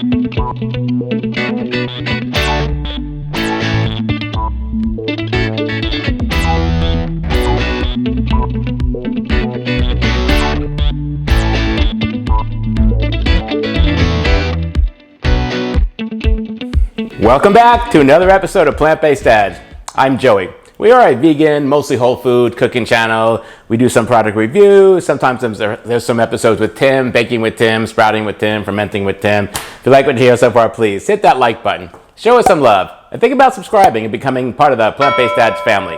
Welcome back to another episode of Plant-Based Dads. I'm Joey. We are a vegan, mostly whole food cooking channel. We do some product reviews. Sometimes there's some episodes with Tim, baking with Tim, sprouting with Tim, fermenting with Tim. If you like what you hear so far, please hit that like button. Show us some love. And think about subscribing and becoming part of the Plant-Based Dads family.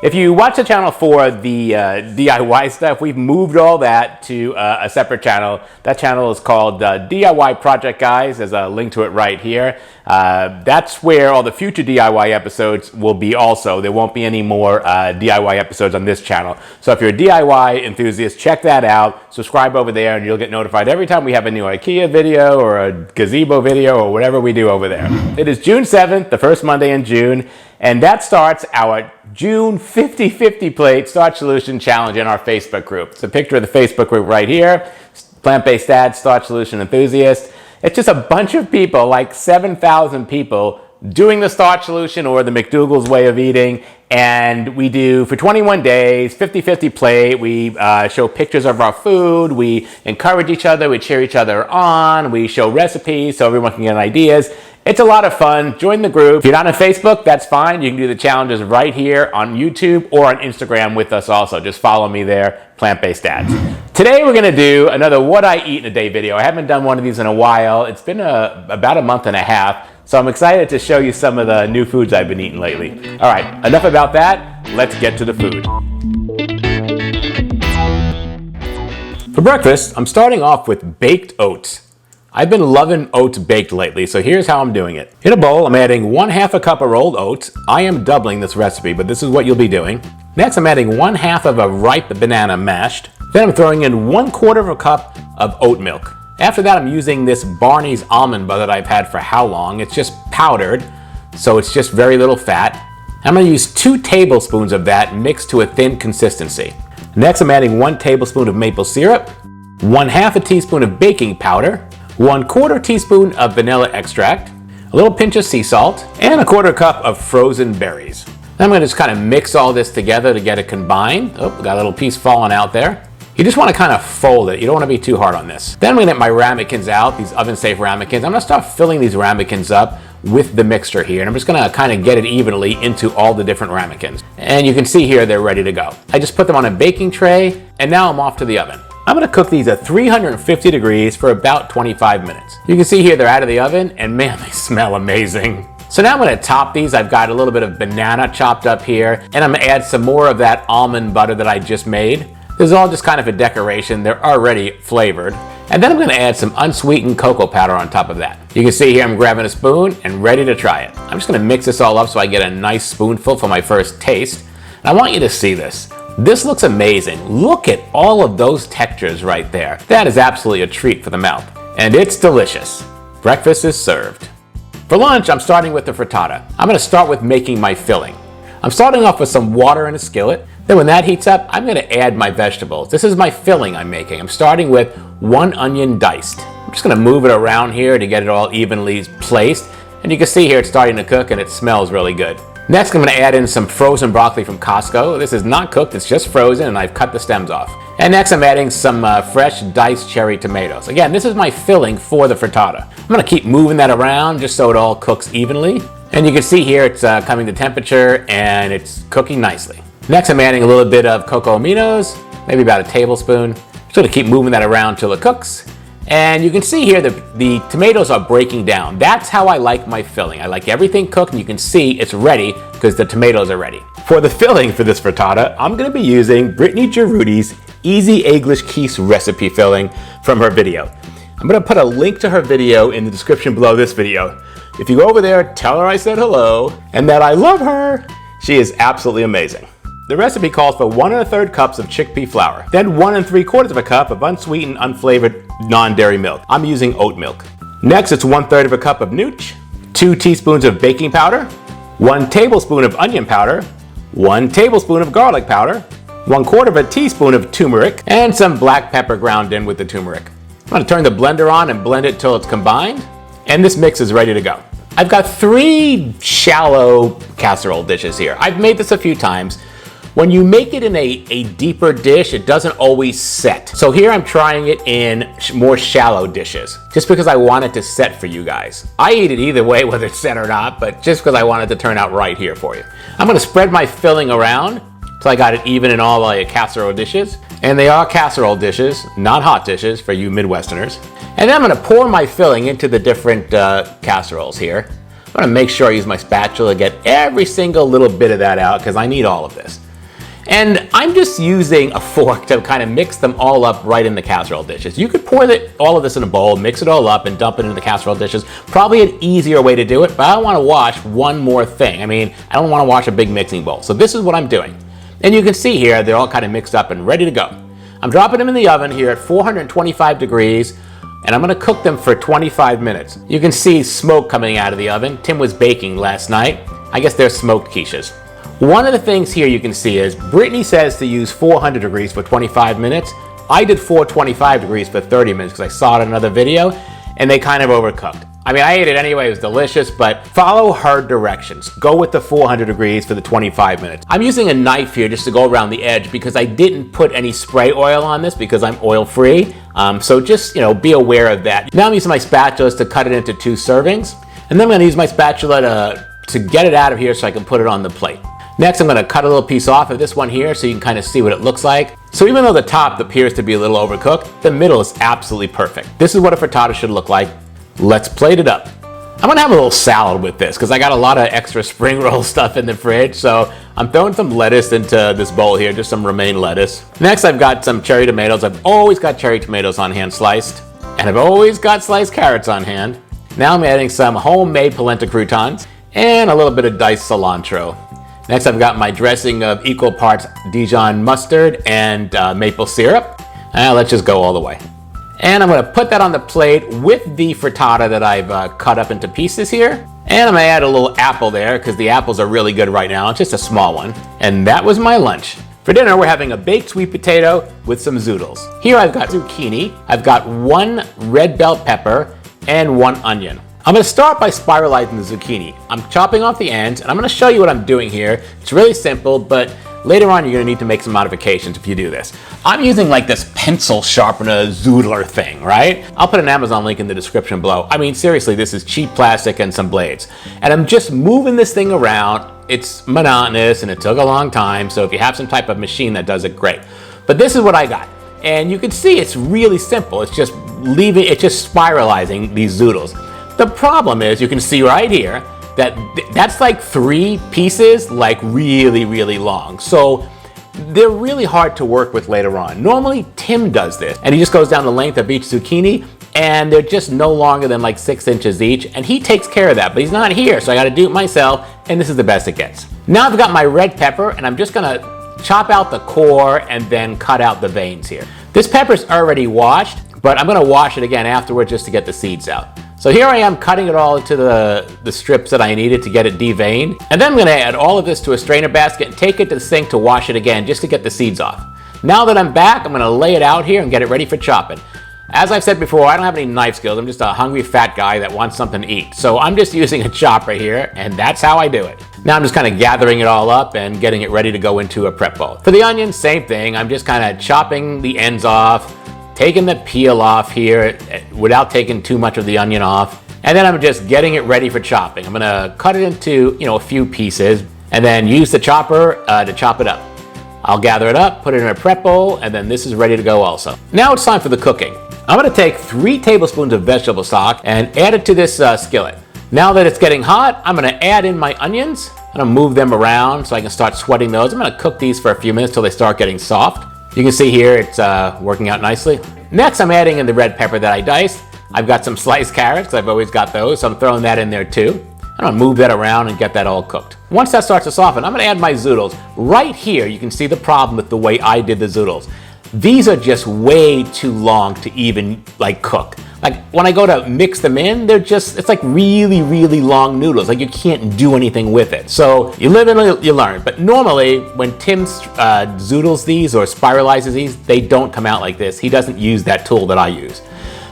If you watch the channel for the DIY stuff, we've moved all that to a separate channel. That channel is called DIY Project Guys. There's a link to it right here. That's where all the future DIY episodes will be also. There won't be any more DIY episodes on this channel. So if you're a DIY enthusiast, check that out. Subscribe over there and you'll get notified every time we have a new IKEA video or a gazebo video or whatever we do over there. It is June 7th, the first Monday in June, and that starts our June 50-50 plate Starch Solution challenge in our Facebook group. It's a picture of the Facebook group right here. Plant-Based Dads, Starch Solution Enthusiast. It's just a bunch of people, like 7,000 people, doing the Starch Solution or the McDougall's way of eating. And we do, for 21 days, 50-50 plate. We show pictures of our food. We encourage each other. We cheer each other on. We show recipes so everyone can get ideas. It's a lot of fun. Join the group. If you're not on Facebook, that's fine. You can do the challenges right here on YouTube or on Instagram with us also. Just follow me there, Plant-Based Dads. Today we're gonna do another What I Eat in a Day video. I haven't done one of these in a while. It's been about a month and a half, so I'm excited to show you some of the new foods I've been eating lately. All right, enough about that. Let's get to the food. For breakfast, I'm starting off with baked oats. I've been loving oats baked lately, so here's how I'm doing it. In a bowl, I'm adding 1/2 cup of rolled oats. I am doubling this recipe, but this is what you'll be doing. Next, I'm adding 1/2 of a ripe banana mashed. Then I'm throwing in 1/4 cup of oat milk. After that, I'm using this Barney's almond butter that I've had for how long? It's just powdered, so it's just very little fat. I'm gonna use 2 tablespoons of that mixed to a thin consistency. Next, I'm adding 1 tablespoon of maple syrup, 1/2 teaspoon of baking powder, 1/4 teaspoon of vanilla extract, a little pinch of sea salt, and 1/4 cup of frozen berries. Then I'm gonna just kind of mix all this together to get it combined. Oh, got a little piece falling out there. You just wanna kind of fold it. You don't wanna be too hard on this. Then I'm gonna get my ramekins out, these oven-safe ramekins. I'm gonna start filling these ramekins up with the mixture here. And I'm just gonna kind of get it evenly into all the different ramekins. And you can see here, they're ready to go. I just put them on a baking tray, and now I'm off to the oven. I'm gonna cook these at 350 degrees for about 25 minutes. You can see here they're out of the oven, and man, they smell amazing. So now I'm gonna top these. I've got a little bit of banana chopped up here, and I'm gonna add some more of that almond butter that I just made. This is all just kind of a decoration. They're already flavored. And then I'm gonna add some unsweetened cocoa powder on top of that. You can see here I'm grabbing a spoon and ready to try it. I'm just gonna mix this all up so I get a nice spoonful for my first taste. And I want you to see this. This looks amazing. Look at all of those textures right there. That is absolutely a treat for the mouth. And it's delicious. Breakfast is served. For lunch, I'm starting with the frittata. I'm gonna start with making my filling. I'm starting off with some water in a skillet. Then when that heats up, I'm gonna add my vegetables. This is my filling I'm making. I'm starting with 1 onion diced. I'm just gonna move it around here to get it all evenly placed. And you can see here it's starting to cook and it smells really good. Next, I'm going to add in some frozen broccoli from Costco. This is not cooked, it's just frozen, and I've cut the stems off. And next, I'm adding some fresh diced cherry tomatoes. Again, this is my filling for the frittata. I'm going to keep moving that around just so it all cooks evenly. And you can see here it's coming to temperature and it's cooking nicely. Next, I'm adding a little bit of cocoa aminos, maybe about a tablespoon. Just going to keep moving that around till it cooks. And you can see here the tomatoes are breaking down. That's how I like my filling. I like everything cooked, and you can see it's ready because the tomatoes are ready. For the filling for this frittata, I'm gonna be using Brittany Jaroudi's Easy Eggless Quiche recipe filling from her video. I'm gonna put a link to her video in the description below this video. If you go over there, tell her I said hello and that I love her. She is absolutely amazing. The recipe calls for 1 1/3 cups of chickpea flour, then 1 3/4 cup of unsweetened, unflavored, non-dairy milk. I'm using oat milk. Next, it's 1/3 cup of nooch, 2 teaspoons of baking powder, 1 tablespoon of onion powder, 1 tablespoon of garlic powder, 1/4 teaspoon of turmeric, and some black pepper ground in with the turmeric. I'm going to turn the blender on and blend it till it's combined. and this mix is ready to go. I've got 3 shallow casserole dishes here. I've made this a few times. When you make it in a deeper dish, it doesn't always set. So here I'm trying it in more shallow dishes, just because I want it to set for you guys. I eat it either way, whether it's set or not, but just because I want it to turn out right here for you. I'm gonna spread my filling around till I got it even in all the casserole dishes. And they are casserole dishes, not hot dishes for you Midwesterners. And then I'm gonna pour my filling into the different casseroles here. I'm gonna make sure I use my spatula to get every single little bit of that out, because I need all of this. And I'm just using a fork to kind of mix them all up right in the casserole dishes. You could pour all of this in a bowl, mix it all up, and dump it into the casserole dishes. Probably an easier way to do it, but I don't want to wash one more thing. I mean, I don't want to wash a big mixing bowl. So this is what I'm doing. And you can see here, they're all kind of mixed up and ready to go. I'm dropping them in the oven here at 425 degrees, and I'm gonna cook them for 25 minutes. You can see smoke coming out of the oven. Tim was baking last night. I guess they're smoked quiches. One of the things here you can see is Brittany says to use 400 degrees for 25 minutes. I did 425 degrees for 30 minutes because I saw it in another video, and they kind of overcooked. I mean, I ate it anyway, it was delicious, but follow her directions. Go with the 400 degrees for the 25 minutes. I'm using a knife here just to go around the edge because I didn't put any spray oil on this because I'm oil free. So just, be aware of that. Now I'm using my spatulas to cut it into 2 servings. And then I'm gonna use my spatula to get it out of here so I can put it on the plate. Next, I'm gonna cut a little piece off of this one here so you can kind of see what it looks like. So even though the top appears to be a little overcooked, the middle is absolutely perfect. This is what a frittata should look like. Let's plate it up. I'm gonna have a little salad with this because I got a lot of extra spring roll stuff in the fridge. So I'm throwing some lettuce into this bowl here, just some romaine lettuce. Next, I've got some cherry tomatoes. I've always got cherry tomatoes on hand sliced, and I've always got sliced carrots on hand. Now I'm adding some homemade polenta croutons and a little bit of diced cilantro. Next, I've got my dressing of equal parts Dijon mustard and maple syrup. Let's just go all the way. And I'm gonna put that on the plate with the frittata that I've cut up into pieces here. And I'm gonna add a little apple there because the apples are really good right now. It's just a small one. And that was my lunch. For dinner, we're having a baked sweet potato with some zoodles. Here I've got zucchini, I've got 1 red bell pepper, and 1 onion. I'm gonna start by spiralizing the zucchini. I'm chopping off the ends, and I'm gonna show you what I'm doing here. It's really simple, but later on you're gonna need to make some modifications if you do this. I'm using like this pencil sharpener zoodler thing, right? I'll put an Amazon link in the description below. I mean, seriously, this is cheap plastic and some blades. And I'm just moving this thing around. It's monotonous and it took a long time, so if you have some type of machine that does it, great. But this is what I got. And you can see it's really simple. It's just spiralizing these zoodles. The problem is, you can see right here, that's like 3 pieces, like really, really long. So they're really hard to work with later on. Normally, Tim does this, and he just goes down the length of each zucchini, and they're just no longer than like 6 inches each, and he takes care of that, but he's not here, so I gotta do it myself, and this is the best it gets. Now I've got my red pepper, and I'm just gonna chop out the core and then cut out the veins here. This pepper's already washed, but I'm gonna wash it again afterwards just to get the seeds out. So here I am cutting it all into the strips that I needed to get it deveined. And then I'm gonna add all of this to a strainer basket and take it to the sink to wash it again just to get the seeds off. Now that I'm back, I'm gonna lay it out here and get it ready for chopping. As I've said before, I don't have any knife skills. I'm just a hungry fat guy that wants something to eat. So I'm just using a chopper here, and that's how I do it. Now I'm just kind of gathering it all up and getting it ready to go into a prep bowl. For the onions, same thing. I'm just kind of chopping the ends off, taking the peel off here without taking too much of the onion off. And then I'm just getting it ready for chopping. I'm gonna cut it into a few pieces and then use the chopper to chop it up. I'll gather it up, put it in a prep bowl, and then this is ready to go also. Now it's time for the cooking. I'm gonna take 3 tablespoons of vegetable stock and add it to this skillet. Now that it's getting hot, I'm gonna add in my onions. I'm gonna move them around so I can start sweating those. I'm gonna cook these for a few minutes till they start getting soft. You can see here it's working out nicely. Next, I'm adding in the red pepper that I diced. I've got some sliced carrots, I've always got those, so I'm throwing that in there too. I'm gonna move that around and get that all cooked. Once that starts to soften, I'm gonna add my zoodles. Right here, you can see the problem with the way I did the zoodles. These are just way too long to even cook. Like when I go to mix them in, it's like really, really long noodles. Like you can't do anything with it. So you live and you learn. But normally when Tim zoodles these or spiralizes these, they don't come out like this. He doesn't use that tool that I use.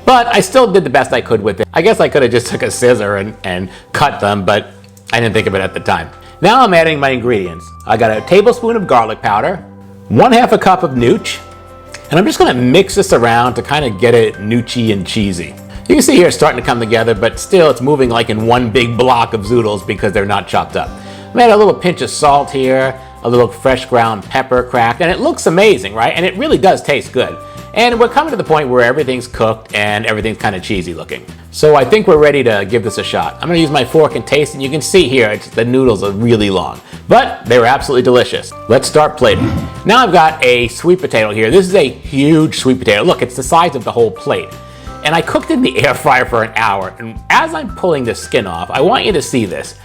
But I still did the best I could with it. I guess I could have just took a scissor and cut them, but I didn't think of it at the time. Now I'm adding my ingredients. I got a tablespoon of garlic powder, 1/2 a cup of nooch, and I'm just gonna mix this around to kind of get it noochy and cheesy. You can see here it's starting to come together, but still it's moving like in one big block of zoodles because they're not chopped up. I made a little pinch of salt here, a little fresh ground pepper cracked, and it looks amazing, right? And it really does taste good. And we're coming to the point where everything's cooked and everything's kind of cheesy looking. So I think we're ready to give this a shot. I'm gonna use my fork and taste, and you can see here, the noodles are really long, but they were absolutely delicious. Let's start plating. Now I've got a sweet potato here. This is a huge sweet potato. Look, it's the size of the whole plate. And I cooked it in the air fryer for an hour. And as I'm pulling the skin off, I want you to see this.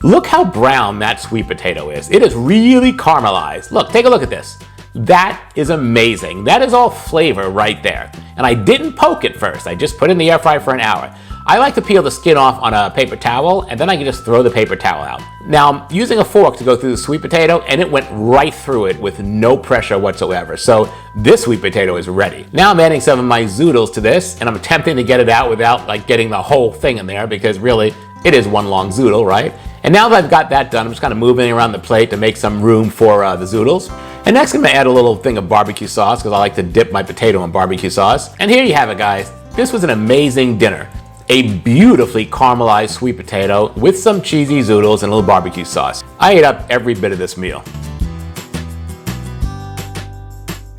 Look how brown that sweet potato is. It is really caramelized. Look, take a look at this. That is amazing. That is all flavor right there. And I didn't poke it first. I just put it in the air fryer for an hour. I like to peel the skin off on a paper towel, and then I can just throw the paper towel out. Now I'm using a fork to go through the sweet potato, and it went right through it with no pressure whatsoever. So this sweet potato is ready. Now I'm adding some of my zoodles to this, and I'm attempting to get it out without like getting the whole thing in there, because really it is one long zoodle, right? And now that I've got that done, I'm just kind of moving around the plate to make some room for the zoodles. And next I'm gonna add a little thing of barbecue sauce, because I like to dip my potato in barbecue sauce. And here you have it, guys. This was an amazing dinner. A beautifully caramelized sweet potato with some cheesy zoodles and a little barbecue sauce. I ate up every bit of this meal.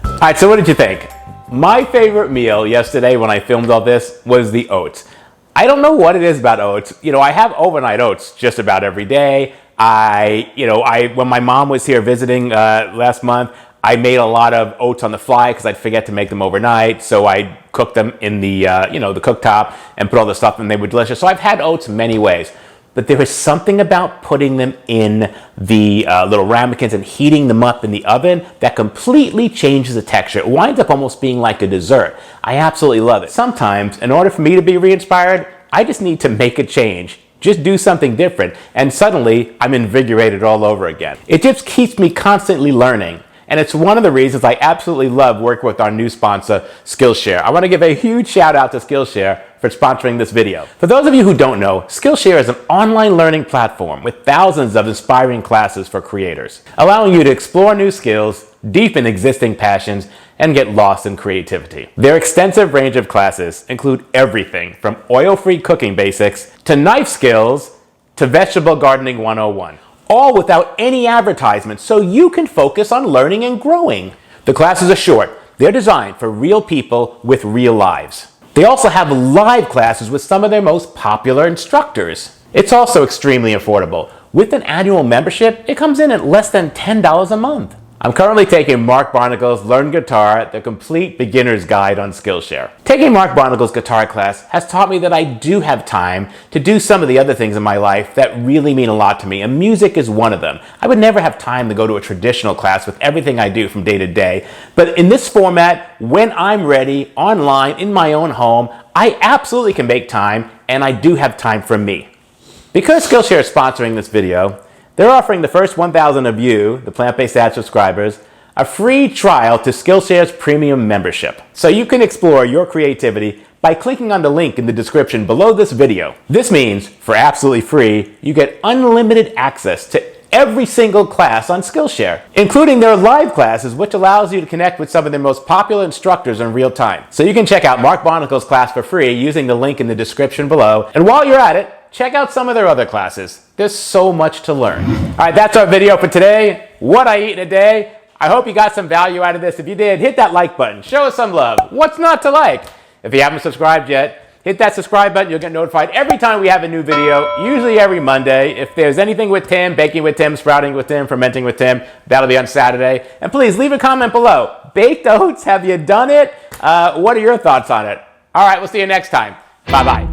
All right, so what did you think? My favorite meal yesterday when I filmed all this was the oats. I don't know what it is about oats. You know, I have overnight oats just about every day. When my mom was here visiting last month, I made a lot of oats on the fly because I'd forget to make them overnight. So I cooked them in the cooktop and put all the stuff in. They were delicious. So I've had oats many ways. But there is something about putting them in the little ramekins and heating them up in the oven that completely changes the texture. It winds up almost being like a dessert. I absolutely love it. Sometimes, in order for me to be re-inspired, I just need to make a change. Just do something different. And suddenly, I'm invigorated all over again. It just keeps me constantly learning. And it's one of the reasons I absolutely love working with our new sponsor, Skillshare. I want to give a huge shout out to Skillshare for sponsoring this video. For those of you who don't know, Skillshare is an online learning platform with thousands of inspiring classes for creators, allowing you to explore new skills, deepen existing passions, and get lost in creativity. Their extensive range of classes include everything from oil-free cooking basics to knife skills to vegetable gardening 101. All without any advertisement, so you can focus on learning and growing. The classes are short. They're designed for real people with real lives. They also have live classes with some of their most popular instructors. It's also extremely affordable. With an annual membership, it comes in at less than $10 a month. I'm currently taking Mark Barnacle's Learn Guitar, the complete beginner's guide on Skillshare. Taking Mark Barnacle's guitar class has taught me that I do have time to do some of the other things in my life that really mean a lot to me, and music is one of them. I would never have time to go to a traditional class with everything I do from day to day, but in this format, when I'm ready, online, in my own home, I absolutely can make time, and I do have time for me. Because Skillshare is sponsoring this video, they're offering the first 1,000 of you, the plant-based ad subscribers, a free trial to Skillshare's premium membership. So you can explore your creativity by clicking on the link in the description below this video. This means, for absolutely free, you get unlimited access to every single class on Skillshare, including their live classes, which allows you to connect with some of their most popular instructors in real time. So you can check out Mark Barnacle's class for free using the link in the description below. And while you're at it, check out some of their other classes. There's so much to learn. All right, that's our video for today. What I eat in a day. I hope you got some value out of this. If you did, hit that like button. Show us some love. What's not to like? If you haven't subscribed yet, hit that subscribe button. You'll get notified every time we have a new video, usually every Monday. If there's anything with Tim, baking with Tim, sprouting with Tim, fermenting with Tim, that'll be on Saturday. And please leave a comment below. Baked oats, have you done it? What are your thoughts on it? All right, we'll see you next time. Bye-bye.